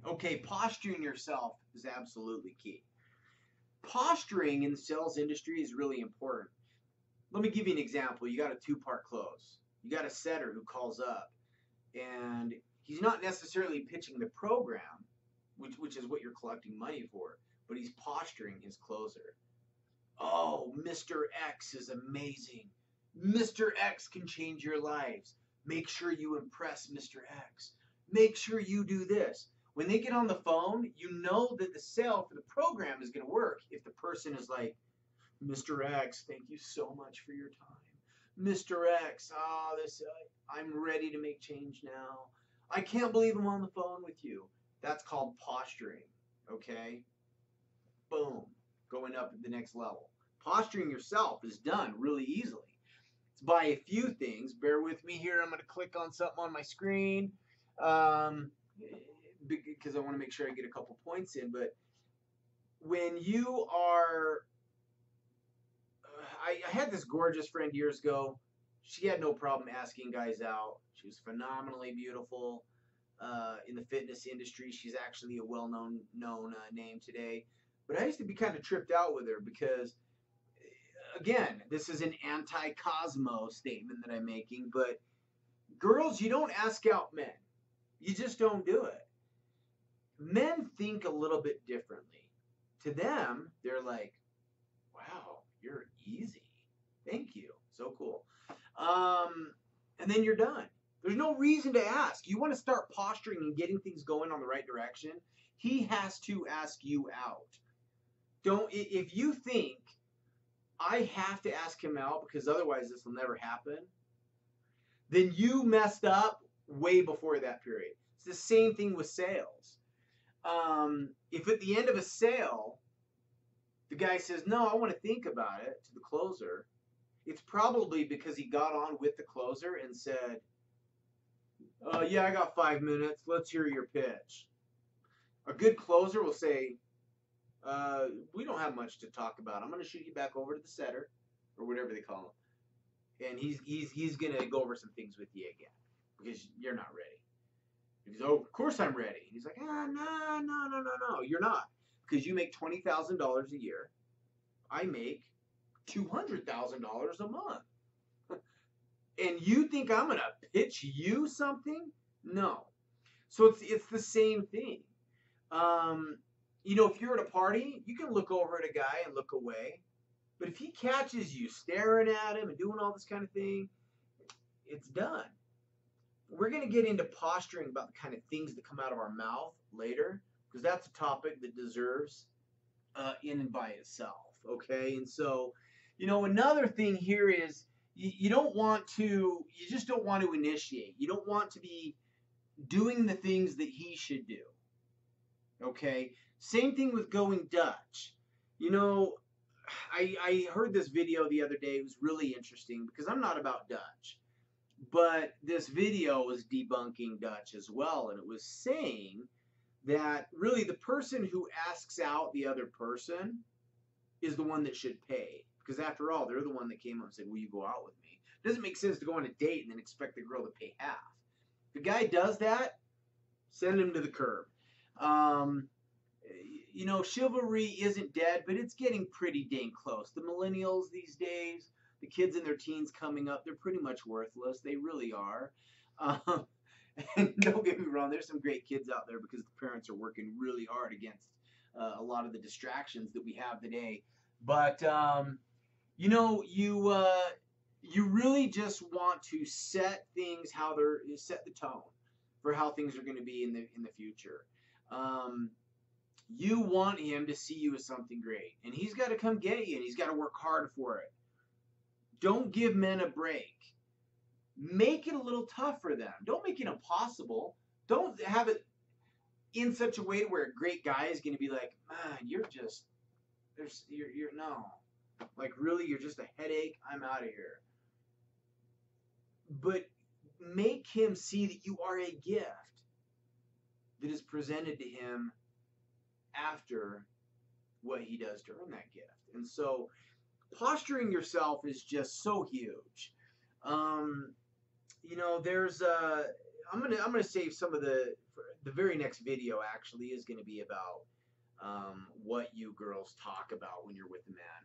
Okay, posturing yourself is absolutely key. Posturing in the sales industry is really important. Let me give you an example. You got a two-part close. You got a setter who calls up, and he's not necessarily pitching the program, which is what you're collecting money for, but he's posturing his closer. Oh, Mr. X is amazing. Mr. X can change your lives. Make sure you impress Mr. X. Make sure you do this. When they get on the phone, you know that the sale for the program is going to work if the person is like, Mr. X, thank you so much for your time. Mr. X, I'm ready to make change now. I can't believe I'm on the phone with you. That's called posturing, okay? Boom, going up at the next level. Posturing yourself is done really easily. It's by a few things. Bear with me here. I'm going to click on something on my screen because I want to make sure I get a couple points in. But when you are, I had this gorgeous friend years ago. She had no problem asking guys out. She was phenomenally beautiful in the fitness industry. She's actually a well-known name today. But I used to be kind of tripped out with her because, again, this is an anti-Cosmo statement that I'm making, but girls, you don't ask out men. You just don't do it. Men think a little bit differently. To them, they're like, wow, you're easy. Thank you. So cool. And then you're done. There's no reason to ask. You want to start posturing and getting things going on the right direction. He has to ask you out. Don't, if you think I have to ask him out because otherwise this will never happen, then you messed up way before that period. It's the same thing with sales. If at the end of a sale, the guy says, no, I want to think about it to the closer, it's probably because he got on with the closer and said, yeah, I got 5 minutes. Let's hear your pitch. A good closer will say, we don't have much to talk about. I'm going to shoot you back over to the setter, or whatever they call him, and he's going to go over some things with you again because you're not ready. He goes, oh, of course I'm ready. And he's like, no, you're not, because you make $20,000 a year. I make $200,000 a month. And you think I'm going to pitch you something? No. So it's the same thing. If you're at a party, you can look over at a guy and look away. But if he catches you staring at him and doing all this kind of thing, it's done. We're going to get into posturing about the kind of things that come out of our mouth later, because that's a topic that deserves in and by itself. Okay. And so, another thing here is you just don't want to initiate. You don't want to be doing the things that he should do. Okay. Same thing with going Dutch. I heard this video the other day. It was really interesting because I'm not about Dutch. But this video was debunking Dutch as well. And it was saying that really the person who asks out the other person is the one that should pay. Because after all, they're the one that came up and said, will you go out with me? It doesn't make sense to go on a date and then expect the girl to pay half. If the guy does that, send him to the curb. Chivalry isn't dead, but it's getting pretty dang close. The millennials these days, the kids in their teens coming up, they're pretty much worthless. They really are. And don't get me wrong, there's some great kids out there because the parents are working really hard against a lot of the distractions that we have today. But, you really just want to set things set the tone for how things are going to be in the future. You want him to see you as something great, and he's got to come get you, and he's got to work hard for it. Don't give men a break. Make it a little tough for them. Don't make it impossible. Don't have it in such a way where a great guy is going to be like, man, you're no. Like, really, you're just a headache. I'm out of here. But make him see that you are a gift that is presented to him after what he does to earn that gift. And so posturing yourself is just so huge. There's I'm gonna save some of the very next video actually is going to be about what you girls talk about when you're with a man.